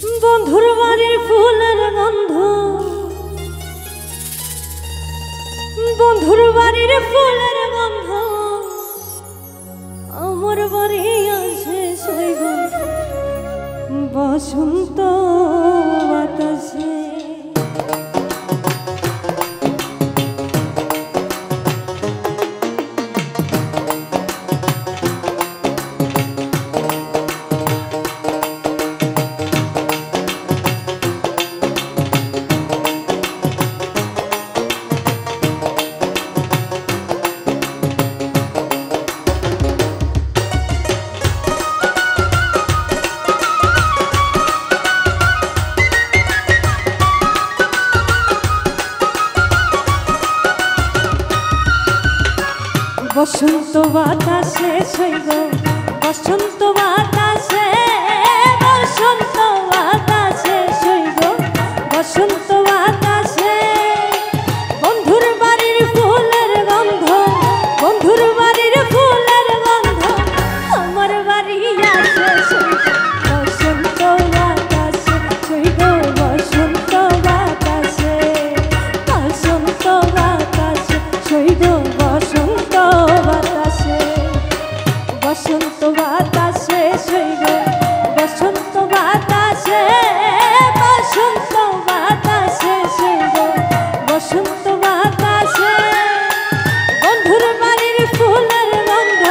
বন্ধুর বাড়ির ফুলের গন্ধ, বন্ধুর বাড়ির ফুলের গন্ধ আমার বাড়ি আসে সইব বসন্ত বাতাসে। বসন্ত বাতাসে সইব বসন্ত বাতাসে, বসন্ত বাতাসে সইব বসন্ত বাতাসে। বন্ধুর বাড়ির ফুলের গন্ধ, বন্ধুর বাড়ির ফুলের গন্ধ আমার বাড়ি আসে সইব বসন্ত বাতাসে, সইব বসন্ত বাতাসে, বসন্ত বাতাসে সইব বসন্ত বাতাসে, বসন্ত বাতাসে সইব বসন্ত বাতাসে, বসন্ত বাতাসে সইব বসন্ত বাতাসে। বন্ধুর বাড়ির ফুলের গন্ধ,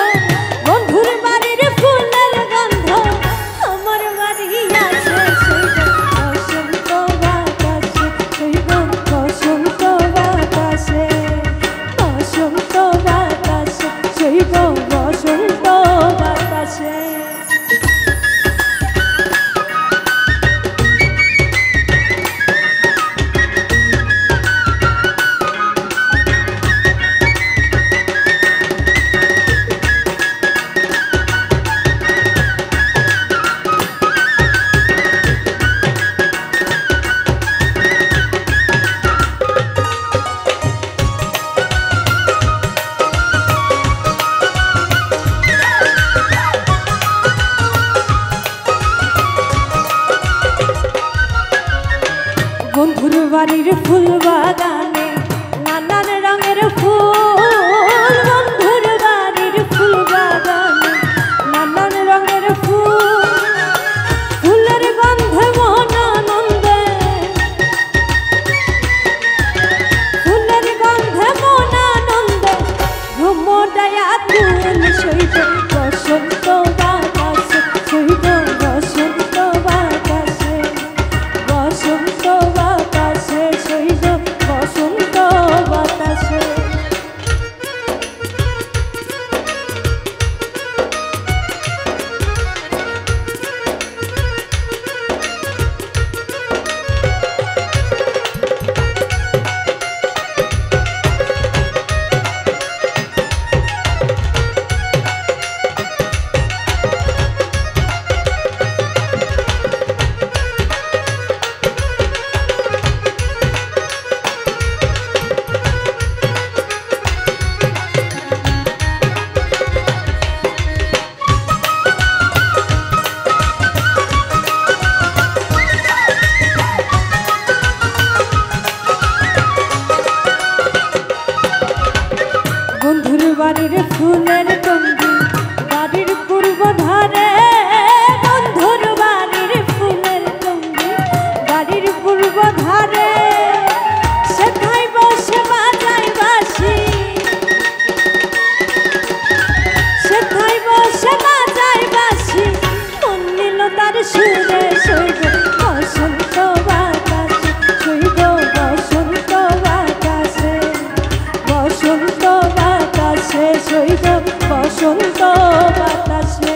বন্ধুর বাড়ির ফুলের গন্ধ আমার বাড়ি আসে সইব বসন্ত বাতাসে, সইব বসন্ত বাতাসে, বসন্ত বাতাসে সইব বসন্ত বাতাসে। বন্ধুর বাড়ির ফুল বাগানে নানান রঙের ফুল, বন্ধুর বাড়ির ফুল বাগানে নানান রঙের ফুল। ফুলের গন্ধে মন আনন্দে, ফুলের গন্ধে মন আনন্দে ভ্রমডায়া তুল সইব বসন্ত বাতাসে, সইব বসন্ত বাতাসে, বসন্ত বাতাসে সইব বসন্ত বাতাসে। বন্ধুর বাড়ির ফুলের টঙ্গি বাড়ির পূর্ব ধারে, বন্ধুর বাড়ির ফুলের টঙ্গি বাড়ির পূর্ব ধারে। সেথায় বসে বাজায় বাঁশি, সেথায় বসে বাজায় বাঁশি মন নিল তার সুরে সইব বসন্ত বাতাসে, সইব বসন্ত বাতাসে, বসন্ত বাতাসে সইব বসন্ত বাতাসে।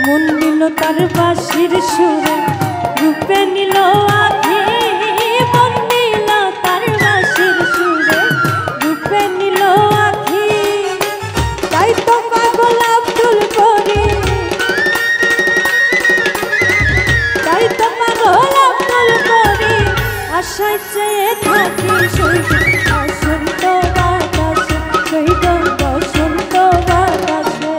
মন নিল তার বাঁশির সুরে রূপে নিল আখি মন নিল তার বাঁশির সুরে রূপে নিল আখি তাই তো পাগল আব্দুল করিম তাই তো পাগল আব্দুল করিম আশায় চেয়ে থাকি সইব বসন্ত বাতাসে সইব বসন্ত বাতাসে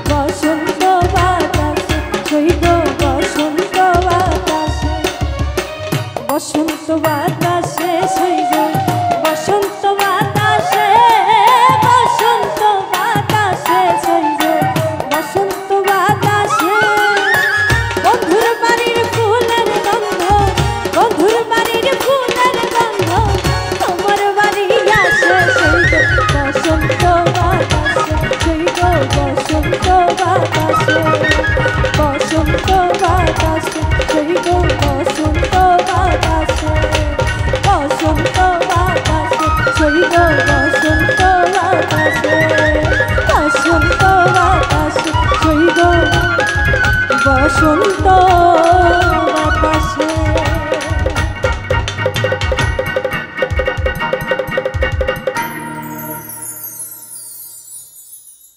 বসন্ত বাতাসে সইব বসন্ত বাতাসে বসন্ত বাতাসে সইব বসন্ত বাতাসে বসন্ত বাতাসে সইব বসন্ত বাতাসে বন্ধুর বাড়ির ফুলের গন্ধ বন্ধুর বাড়ির ফুলের গন্ধ তোমার বাড়ি আসে সইব বসন্ত বাতাসে সইব বসন্ত বাতাসে বসন্ত বাতাসে সইব বসন্ত বাতাসে বসন্ত বাতাসে সইব বসন্ত বাতাসে বসন্ত বাতাসে সইব বসন্ত বাতাসে।